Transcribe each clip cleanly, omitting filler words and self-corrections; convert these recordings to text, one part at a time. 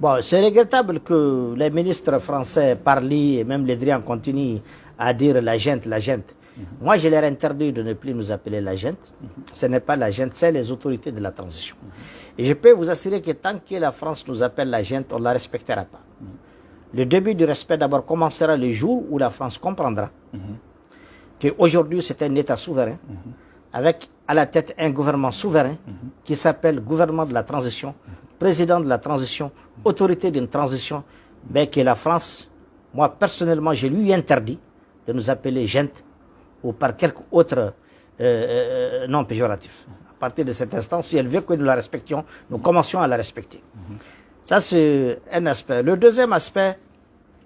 Bon, c'est regrettable que les ministres français Parly et même Le Drian continuent à dire la gente, la gente. Moi, je leur interdit de ne plus nous appeler la gente. Ce n'est pas la gente, c'est les autorités de la transition. Et je peux vous assurer que tant que la France nous appelle la gente, on ne la respectera pas. Le début du respect d'abord commencera le jour où la France comprendra qu'aujourd'hui c'est un État souverain, avec à la tête un gouvernement souverain qui s'appelle gouvernement de la transition, président de la transition, autorité d'une transition, mais que la France, moi personnellement, je lui interdis de nous appeler gente ou par quelque autre nom péjoratif. À partir de cet instant, si elle veut que nous la respections, nous commencions à la respecter. Ça, c'est un aspect. Le deuxième aspect,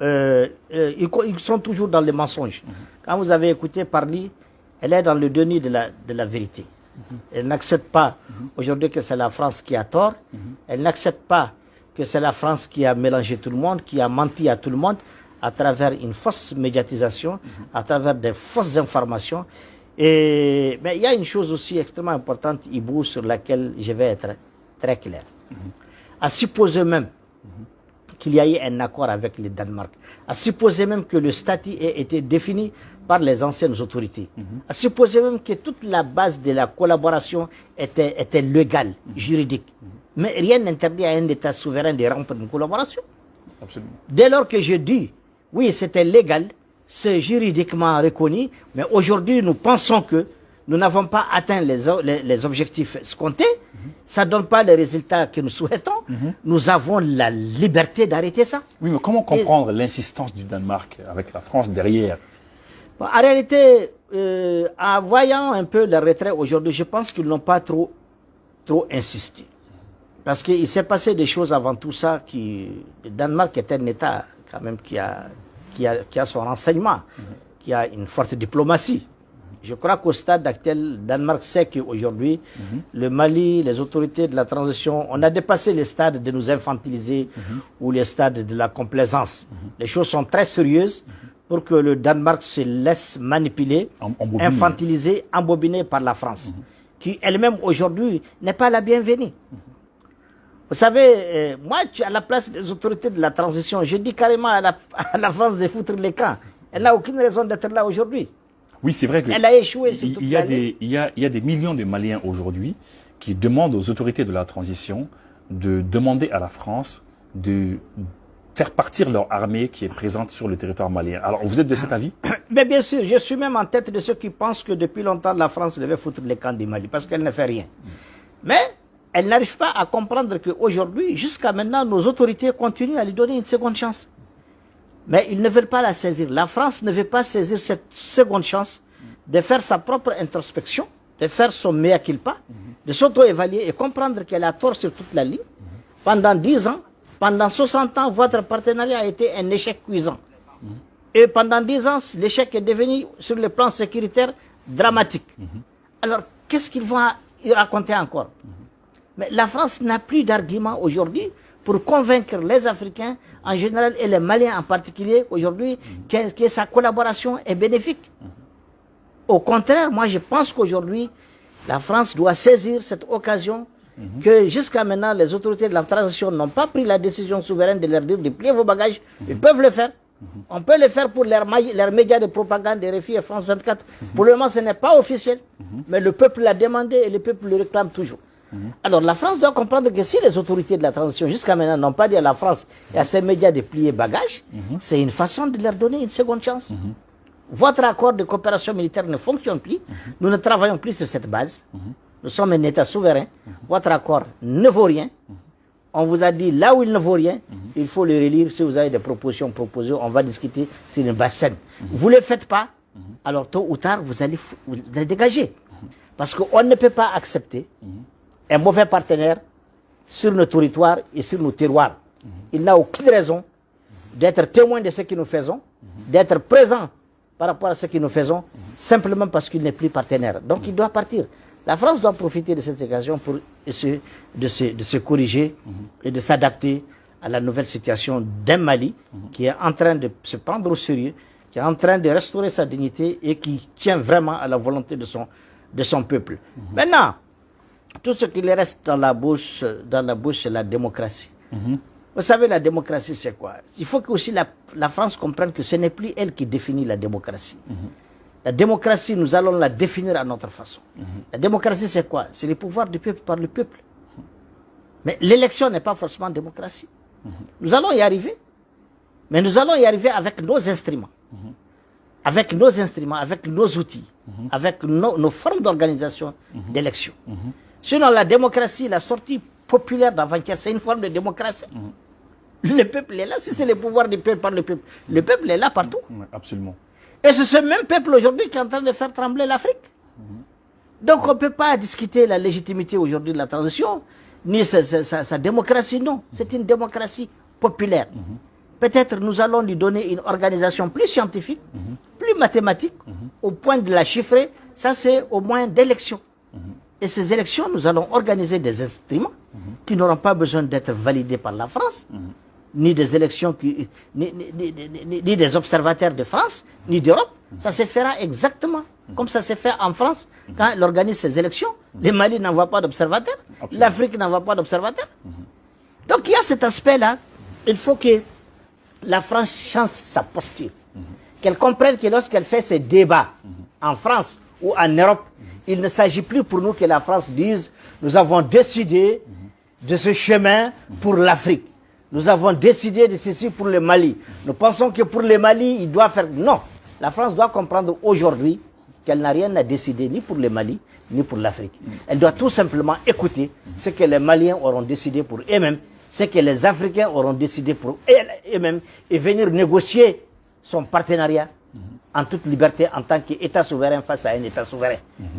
ils sont toujours dans les mensonges. Quand vous avez écouté Parly, elle est dans le déni de la vérité. Elle n'accepte pas aujourd'hui que c'est la France qui a tort. Elle n'accepte pas que c'est la France qui a mélangé tout le monde, qui a menti à tout le monde à travers une fausse médiatisation, à travers des fausses informations. Mais il y a une chose aussi extrêmement importante, Ibou, sur laquelle je vais être très clair. À supposer même qu'il y a eu un accord avec le Danemark, à supposer même que le statut ait été défini par les anciennes autorités, à supposer même que toute la base de la collaboration était légale, juridique. Mais rien n'interdit à un État souverain de rompre une collaboration. Absolument. Dès lors que je dis, oui, c'était légal, c'est juridiquement reconnu, mais aujourd'hui nous pensons que nous n'avons pas atteint les objectifs escomptés, ça ne donne pas les résultats que nous souhaitons, nous avons la liberté d'arrêter ça. Oui, mais comment comprendre l'insistance du Danemark avec la France derrière? Bon, en réalité, en voyant un peu le retrait aujourd'hui, je pense qu'ils n'ont pas trop insisté. Parce qu'il s'est passé des choses avant tout ça, le Danemark est un État quand même qui a son renseignement, qui a une forte diplomatie. Je crois qu'au stade actuel, le Danemark sait qu'aujourd'hui, le Mali, les autorités de la transition, on a dépassé les stades de nous infantiliser ou les stades de la complaisance. Les choses sont très sérieuses pour que le Danemark se laisse manipuler, infantiliser, embobiner par la France, qui elle-même aujourd'hui n'est pas la bienvenue. Vous savez, moi, à la place des autorités de la transition, je dis carrément à la France de foutre les camps. Elle n'a aucune raison d'être là aujourd'hui. Oui, c'est vrai que elle a échoué sur toute il y a des millions de Maliens aujourd'hui qui demandent aux autorités de la transition de demander à la France de faire partir leur armée qui est présente sur le territoire malien. Alors, vous êtes de cet avis? Mais bien sûr, je suis même en tête de ceux qui pensent que depuis longtemps, la France devait foutre les camps du Mali, parce qu'elle ne fait rien. Mais elle n'arrive pas à comprendre qu'aujourd'hui, jusqu'à maintenant, nos autorités continuent à lui donner une seconde chance. Mais ils ne veulent pas la saisir. La France ne veut pas saisir cette seconde chance de faire sa propre introspection, de faire son mea culpa, de s'auto-évaluer et comprendre qu'elle a tort sur toute la ligne. Pendant 10 ans, pendant 60 ans, votre partenariat a été un échec cuisant. Et pendant 10 ans, l'échec est devenu, sur le plan sécuritaire, dramatique. Alors, qu'est-ce qu'ils vont y raconter encore? Mais la France n'a plus d'argument aujourd'hui pour convaincre les Africains en général et les Maliens en particulier aujourd'hui que sa collaboration est bénéfique. Au contraire, moi je pense qu'aujourd'hui, la France doit saisir cette occasion que jusqu'à maintenant les autorités de la transition n'ont pas pris la décision souveraine de leur dire de plier vos bagages. Ils peuvent le faire. On peut le faire pour leurs médias de propagande, RFI et France 24. Pour le moment, ce n'est pas officiel, mais le peuple l'a demandé et le peuple le réclame toujours. Alors la France doit comprendre que si les autorités de la transition jusqu'à maintenant n'ont pas dit à la France et à ses médias de plier bagages, c'est une façon de leur donner une seconde chance. Votre accord de coopération militaire ne fonctionne plus, nous ne travaillons plus sur cette base, nous sommes un État souverain, votre accord ne vaut rien, on vous a dit là où il ne vaut rien, il faut le relire, si vous avez des propositions proposées, on va discuter sur une base saine. Vous ne le faites pas, alors tôt ou tard vous allez dégager. Parce qu'on ne peut pas accepter un mauvais partenaire sur nos territoires et sur nos terroirs. Il n'a aucune raison d'être témoin de ce que nous faisons, d'être présent par rapport à ce que nous faisons, simplement parce qu'il n'est plus partenaire. Donc il doit partir. La France doit profiter de cette occasion pour essayer de se corriger et de s'adapter à la nouvelle situation d'un Mali qui est en train de se prendre au sérieux, qui est en train de restaurer sa dignité et qui tient vraiment à la volonté de son peuple. Maintenant, tout ce qui reste dans la bouche, c'est la démocratie. Vous savez, la démocratie, c'est quoi? Il faut que aussi la France comprenne que ce n'est plus elle qui définit la démocratie. La démocratie, nous allons la définir à notre façon. La démocratie, c'est quoi? C'est le pouvoir du peuple par le peuple. Mais l'élection n'est pas forcément démocratie. Nous allons y arriver. Mais nous allons y arriver avec nos instruments. Avec nos instruments, avec nos outils, avec nos formes d'organisation d'élection. Sinon, la démocratie, la sortie populaire d'avant-hier, c'est une forme de démocratie. Le peuple est là. Si c'est le pouvoir du peuple par le peuple est là partout. Absolument. Et c'est ce même peuple aujourd'hui qui est en train de faire trembler l'Afrique. Donc on ne peut pas discuter la légitimité aujourd'hui de la transition, ni sa démocratie, non. C'est une démocratie populaire. Peut-être nous allons lui donner une organisation plus scientifique, plus mathématique, au point de la chiffrer. Ça, c'est au moins d'élections. Et ces élections, nous allons organiser des instruments qui n'auront pas besoin d'être validés par la France, ni des élections, ni des observateurs de France, ni d'Europe. Ça se fera exactement comme ça s'est fait en France quand elle organise ses élections. Les Mali n'envoient pas d'observateurs, l'Afrique n'envoie pas d'observateurs. Donc il y a cet aspect-là. Il faut que la France change sa posture. Qu'elle comprenne que lorsqu'elle fait ses débats en France ou en Europe, il ne s'agit plus pour nous que la France dise « Nous avons décidé de ce chemin pour l'Afrique. Nous avons décidé de ceci pour le Mali. Nous pensons que pour le Mali, il doit faire... » Non, la France doit comprendre aujourd'hui qu'elle n'a rien à décider ni pour le Mali, ni pour l'Afrique. Elle doit tout simplement écouter ce que les Maliens auront décidé pour eux-mêmes, ce que les Africains auront décidé pour eux-mêmes, et venir négocier son partenariat en toute liberté en tant qu'État souverain face à un État souverain.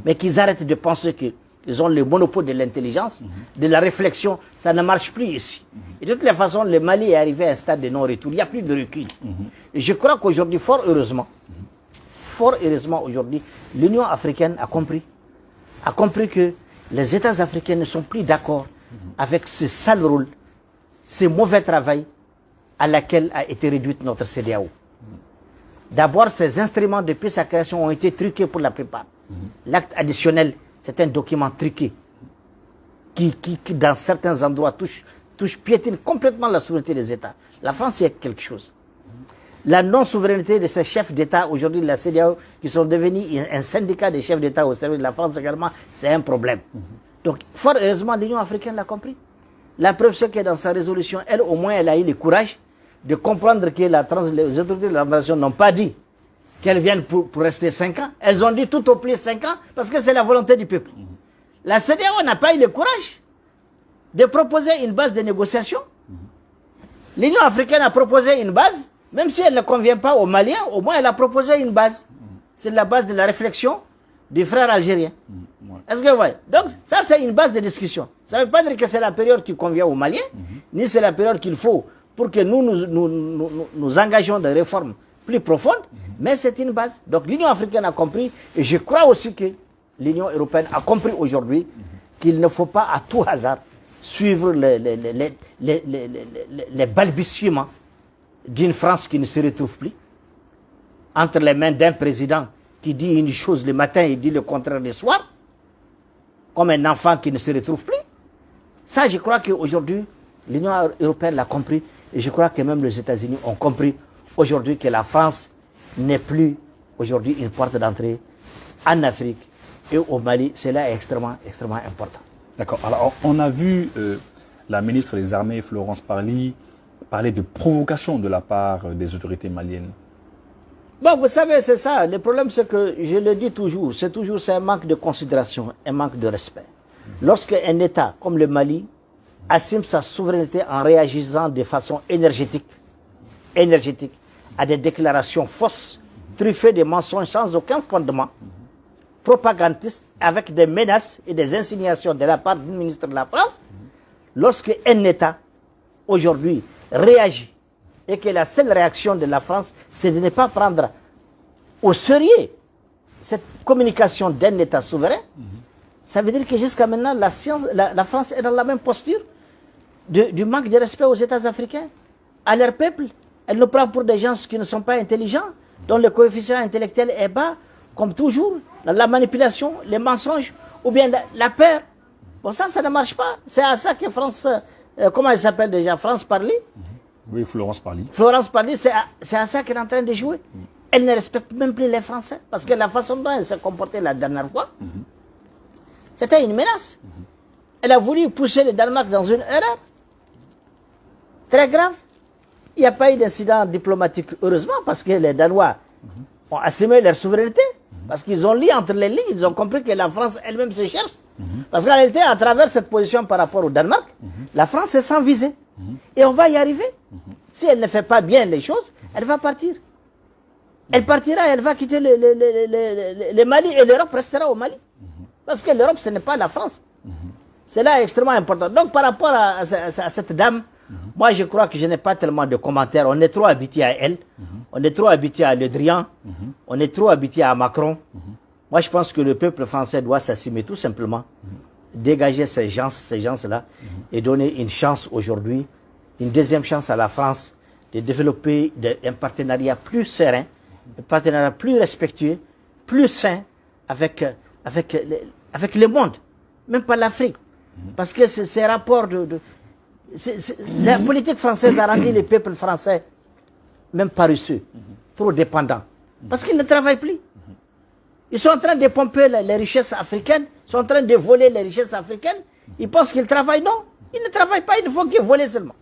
Mais qu'ils arrêtent de penser qu'ils ont le monopole de l'intelligence, de la réflexion. Ça ne marche plus ici. Et de toutes les façons, le Mali est arrivé à un stade de non-retour. Il n'y a plus de recul. Et je crois qu'aujourd'hui, fort heureusement aujourd'hui, l'Union africaine a compris que les États africains ne sont plus d'accord avec ce sale rôle, ce mauvais travail à laquelle a été réduite notre CEDEAO. D'abord, ces instruments, depuis sa création, ont été truqués pour la plupart. L'acte additionnel, c'est un document truqué qui dans certains endroits, piétine complètement la souveraineté des États. La France, c'est quelque chose. La non-souveraineté de ces chefs d'État, aujourd'hui de la CEDEAO, qui sont devenus un syndicat des chefs d'État au service de la France également, c'est un problème. Donc, fort heureusement, l'Union africaine l'a compris. La preuve, c'est que dans sa résolution, elle, au moins, elle a eu le courage de comprendre que les autorités de la nation n'ont pas dit qu'elles viennent pour rester 5 ans. Elles ont dit tout au plus 5 ans parce que c'est la volonté du peuple. La CEDEAO n'a pas eu le courage de proposer une base de négociation. L'Union africaine a proposé une base, même si elle ne convient pas aux Maliens, au moins elle a proposé une base. C'est la base de la réflexion des frères algériens. Est-ce que vous voyez? Donc ça c'est une base de discussion. Ça ne veut pas dire que c'est la période qui convient aux Maliens, ni c'est la période qu'il faut pour que nous engagions des réformes plus profondes, mais c'est une base. Donc l'Union africaine a compris, et je crois aussi que l'Union européenne a compris aujourd'hui qu'il ne faut pas à tout hasard suivre les balbutiements d'une France qui ne se retrouve plus, entre les mains d'un président qui dit une chose le matin et dit le contraire le soir, comme un enfant qui ne se retrouve plus. Ça, je crois qu'aujourd'hui, l'Union européenne l'a compris, et je crois que même les États-Unis ont compris aujourd'hui que la France n'est plus aujourd'hui une porte d'entrée en Afrique et au Mali. Cela est extrêmement, extrêmement important. D'accord. Alors, on a vu la ministre des Armées, Florence Parly, parler de provocation de la part des autorités maliennes. Bon, vous savez, c'est ça. Le problème, c'est que, je le dis toujours, c'est un manque de considération, un manque de respect. Lorsqu'un État comme le Mali assume sa souveraineté en réagissant de façon énergétique à des déclarations fausses, truffées de mensonges sans aucun fondement, propagandistes, avec des menaces et des insinuations de la part du ministre de la France, lorsqu'un État, aujourd'hui, réagit et que la seule réaction de la France, c'est de ne pas prendre au sérieux cette communication d'un État souverain, ça veut dire que jusqu'à maintenant, la France est dans la même posture du manque de respect aux États africains, à leur peuple. Elle nous prend pour des gens qui ne sont pas intelligents, dont le coefficient intellectuel est bas, comme toujours, la manipulation, les mensonges, ou bien la peur. Bon, ça ne marche pas. C'est à ça que France comment elle s'appelle déjà, France Parly. Oui, Florence Parly. Florence Parly, c'est à ça qu'elle est en train de jouer. Elle ne respecte même plus les Français. Parce que la façon dont elle s'est comportée la dernière fois, c'était une menace. Elle a voulu pousser le Danemark dans une erreur très grave. Il n'y a pas eu d'incident diplomatique, heureusement, parce que les Danois ont assumé leur souveraineté. Parce qu'ils ont lu entre les lignes, ils ont compris que la France elle-même se cherche. Parce qu'en réalité, à travers cette position par rapport au Danemark, la France est sans visée. Et on va y arriver. Si elle ne fait pas bien les choses, elle va partir. Elle partira, elle va quitter le Mali et l'Europe restera au Mali. Parce que l'Europe, ce n'est pas la France. C'est là extrêmement important. Donc, par rapport à cette dame, moi, je crois que je n'ai pas tellement de commentaires. On est trop habitué à elle. On est trop habitué à Le Drian. On est trop habitué à Macron. Moi, je pense que le peuple français doit s'assumer tout simplement. Dégager ces gens-là et donner une chance aujourd'hui, une deuxième chance à la France de développer un partenariat plus serein, un partenariat plus respectueux, plus sain avec le monde, même pas l'Afrique. Parce que ces rapports la politique française a rendu les peuples français même paresseux, trop dépendants. Parce qu'ils ne travaillent plus. Ils sont en train de pomper les richesses africaines, ils sont en train de voler les richesses africaines. Ils pensent qu'ils travaillent. Non, ils ne travaillent pas, ils ne font que voler seulement.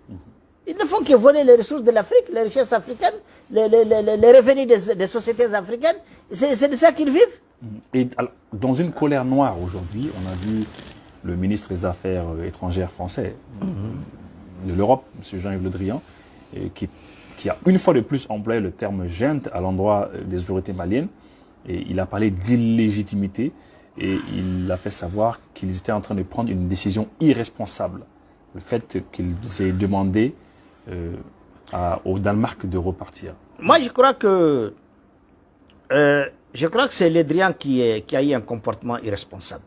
Ils ne font que voler les ressources de l'Afrique, les richesses africaines, les revenus des sociétés africaines. C'est de ça qu'ils vivent. Et alors, dans une colère noire aujourd'hui, on a vu le ministre des Affaires étrangères français de l'Europe, M. Jean-Yves Le Drian, qui a une fois de plus employé le terme junte à l'endroit des autorités maliennes. Et il a parlé d'illégitimité et il a fait savoir qu'ils étaient en train de prendre une décision irresponsable. Le fait qu'ils aient demandé au Danemark de repartir. Moi, je crois que c'est Le Drian qui a eu un comportement irresponsable.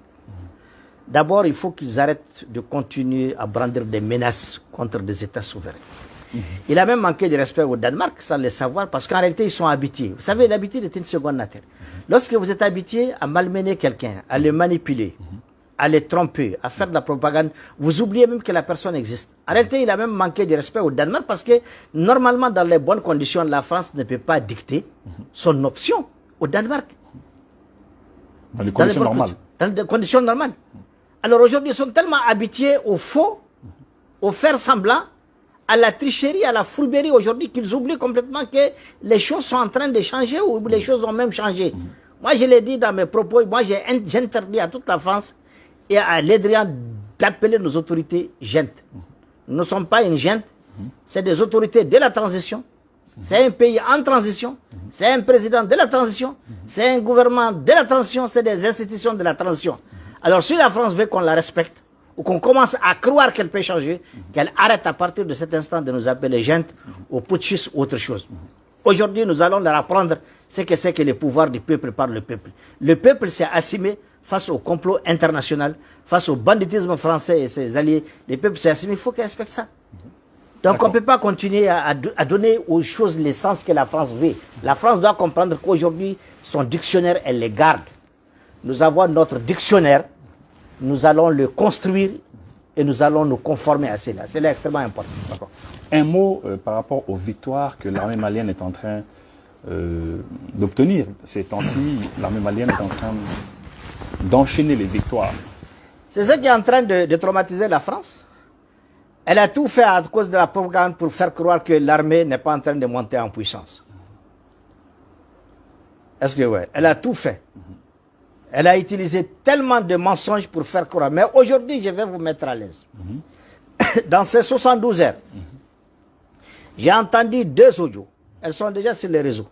D'abord, il faut qu'ils arrêtent de continuer à brandir des menaces contre des États souverains. Il a même manqué de respect au Danemark sans le savoir, parce qu'en réalité, ils sont habitués. Vous savez, l'habitude est une seconde nature. Lorsque vous êtes habitué à malmener quelqu'un, à le manipuler, à le tromper, à faire de la propagande, vous oubliez même que la personne existe. En réalité, il a même manqué de respect au Danemark, parce que normalement, dans les bonnes conditions, la France ne peut pas dicter son option au Danemark. Dans les conditions normales. Dans les conditions normales. Alors aujourd'hui, ils sont tellement habitués au faux, au faire semblant, à la tricherie, à la fourberie aujourd'hui, qu'ils oublient complètement que les choses sont en train de changer ou les choses ont même changé. Moi, je l'ai dit dans mes propos, moi j'interdis à toute la France et à Le Drian d'appeler nos autorités gentes. Nous ne sommes pas une gente, c'est des autorités de la transition. C'est un pays en transition, c'est un président de la transition, c'est un gouvernement de la transition, c'est des institutions de la transition. Alors si la France veut qu'on la respecte, ou qu'on commence à croire qu'elle peut changer, qu'elle arrête à partir de cet instant de nous appeler gente, ou putschistes, ou autre chose. Aujourd'hui, nous allons leur apprendre ce que c'est que le pouvoir du peuple par le peuple. Le peuple s'est assumé face au complot international, face au banditisme français et ses alliés. Le peuple s'est assumé, il faut qu'il respecte ça. Donc on ne peut pas continuer à donner aux choses le sens que la France veut. La France doit comprendre qu'aujourd'hui, son dictionnaire, elle les garde. Nous avons notre dictionnaire, nous allons le construire et nous allons nous conformer à cela. C'est là extrêmement important. Un mot par rapport aux victoires que l'armée malienne est en train d'obtenir. Ces temps-ci, l'armée malienne est en train d'enchaîner les victoires. C'est ça qui est en train de traumatiser la France. Elle a tout fait à cause de la propagande pour faire croire que l'armée n'est pas en train de monter en puissance. Est-ce que oui? Elle a tout fait. Elle a utilisé tellement de mensonges pour faire croire. Mais aujourd'hui, je vais vous mettre à l'aise. Dans ces 72 heures, j'ai entendu 2 audios. Elles sont déjà sur les réseaux.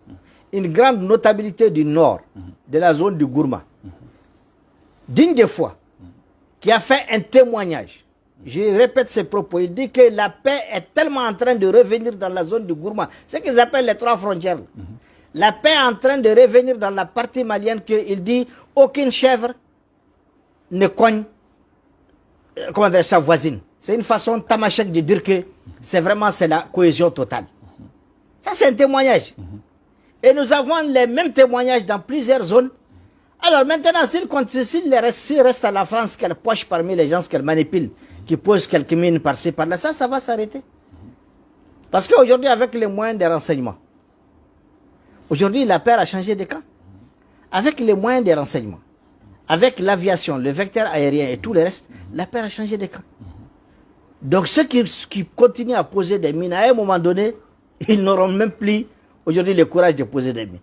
Une grande notabilité du nord, de la zone du Gourma, digne de foi, qui a fait un témoignage. Je répète ses propos. Il dit que la paix est tellement en train de revenir dans la zone du Gourma. C'est ce qu'ils appellent les 3 frontières. La paix est en train de revenir dans la partie malienne qu'il dit aucune chèvre ne cogne sa voisine. C'est une façon tamashek de dire que c'est la cohésion totale. Ça, c'est un témoignage. Et nous avons les mêmes témoignages dans plusieurs zones. Alors maintenant, s'il reste à la France qu'elle poche parmi les gens qu'elle manipule, qui pose quelques mines par-ci, par-là, ça va s'arrêter. Parce qu'aujourd'hui, avec les moyens de renseignement, aujourd'hui, la paix a changé de camp. Avec les moyens de renseignement, avec l'aviation, le vecteur aérien et tout le reste, la paix a changé de camp. Donc ceux qui continuent à poser des mines, à un moment donné, ils n'auront même plus aujourd'hui le courage de poser des mines.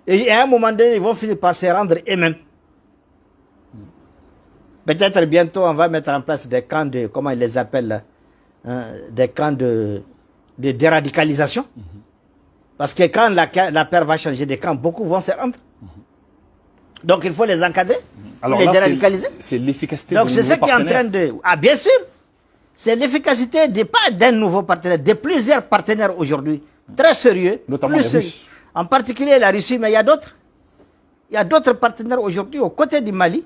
Et à un moment donné, ils vont finir par se rendre eux-mêmes. Peut-être bientôt, on va mettre en place des camps de, comment ils les appellent là, hein, des camps de déradicalisation. Parce que quand la paix va changer de camp, beaucoup vont se rendre. Donc il faut les encadrer, Alors les là, déradicaliser. c'est l'efficacité Donc de c'est ce qui est en train de... Ah bien sûr, c'est l'efficacité pas d'un nouveau partenaire, de plusieurs partenaires aujourd'hui, très sérieux. Notamment les Russes. En particulier la Russie, mais il y a d'autres. Il y a d'autres partenaires aujourd'hui aux côtés du Mali.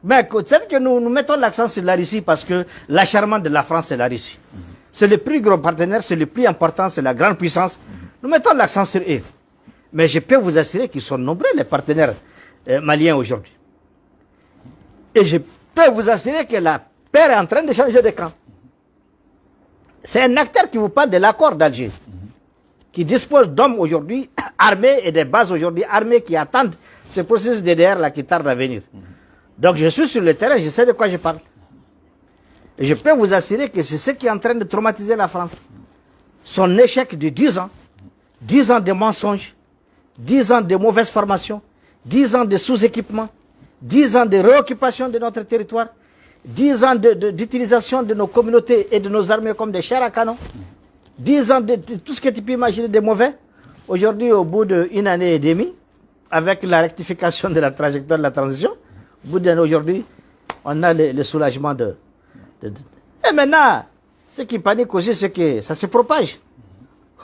Mais c'est que nous mettons l'accent sur la Russie parce que l'acharnement de la France, c'est la Russie. C'est le plus gros partenaire, c'est le plus important, c'est la grande puissance. Nous mettons l'accent sur eux. Mais je peux vous assurer qu'ils sont nombreux, les partenaires maliens aujourd'hui. Et je peux vous assurer que la paix est en train de changer de camp. C'est un acteur qui vous parle de l'accord d'Alger, qui dispose d'hommes aujourd'hui armés et des bases aujourd'hui armées qui attendent ce processus DDR là qui tarde à venir. Donc je suis sur le terrain, je sais de quoi je parle. Et je peux vous assurer que c'est ce qui est en train de traumatiser la France. Son échec de 10 ans, 10 ans de mensonges, 10 ans de mauvaise formation, 10 ans de sous-équipement, 10 ans de réoccupation de notre territoire, 10 ans d'utilisation de nos communautés et de nos armées comme des chars à canon, 10 ans de tout ce que tu peux imaginer de mauvais. Aujourd'hui, au bout d'une année et demie, avec la rectification de la trajectoire de la transition, au bout d'un an aujourd'hui, on a le soulagement Et maintenant, ce qui panique aussi, c'est que ça se propage.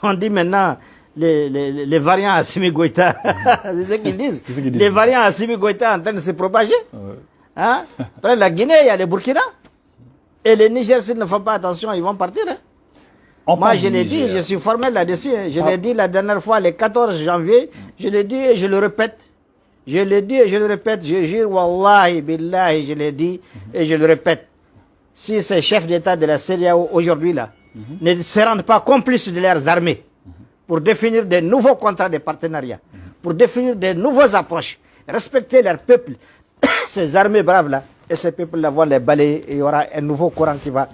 On dit maintenant les variants Assimi Goïta, c'est ce qu'ils disent. Les variants Assimi Goïta en train de se propager. Hein? Après la Guinée, il y a le Burkina. Et les Niger, s'ils ne font pas attention, ils vont partir. Hein? Moi, je l'ai dit, je suis formel là-dessus. Hein. Je l'ai dit la dernière fois, le 14 janvier. Je l'ai dit et je le répète. Je l'ai dit et je le répète. Je jure, wallahi, billahi, je l'ai dit et je le répète. Si ces chefs d'État de la CEDEAO aujourd'hui là ne se rendent pas complices de leurs armées pour définir de nouveaux contrats de partenariat, pour définir de nouvelles approches, respecter leur peuple, ces armées braves là, et ces peuples là vont les balayer et il y aura un nouveau courant qui va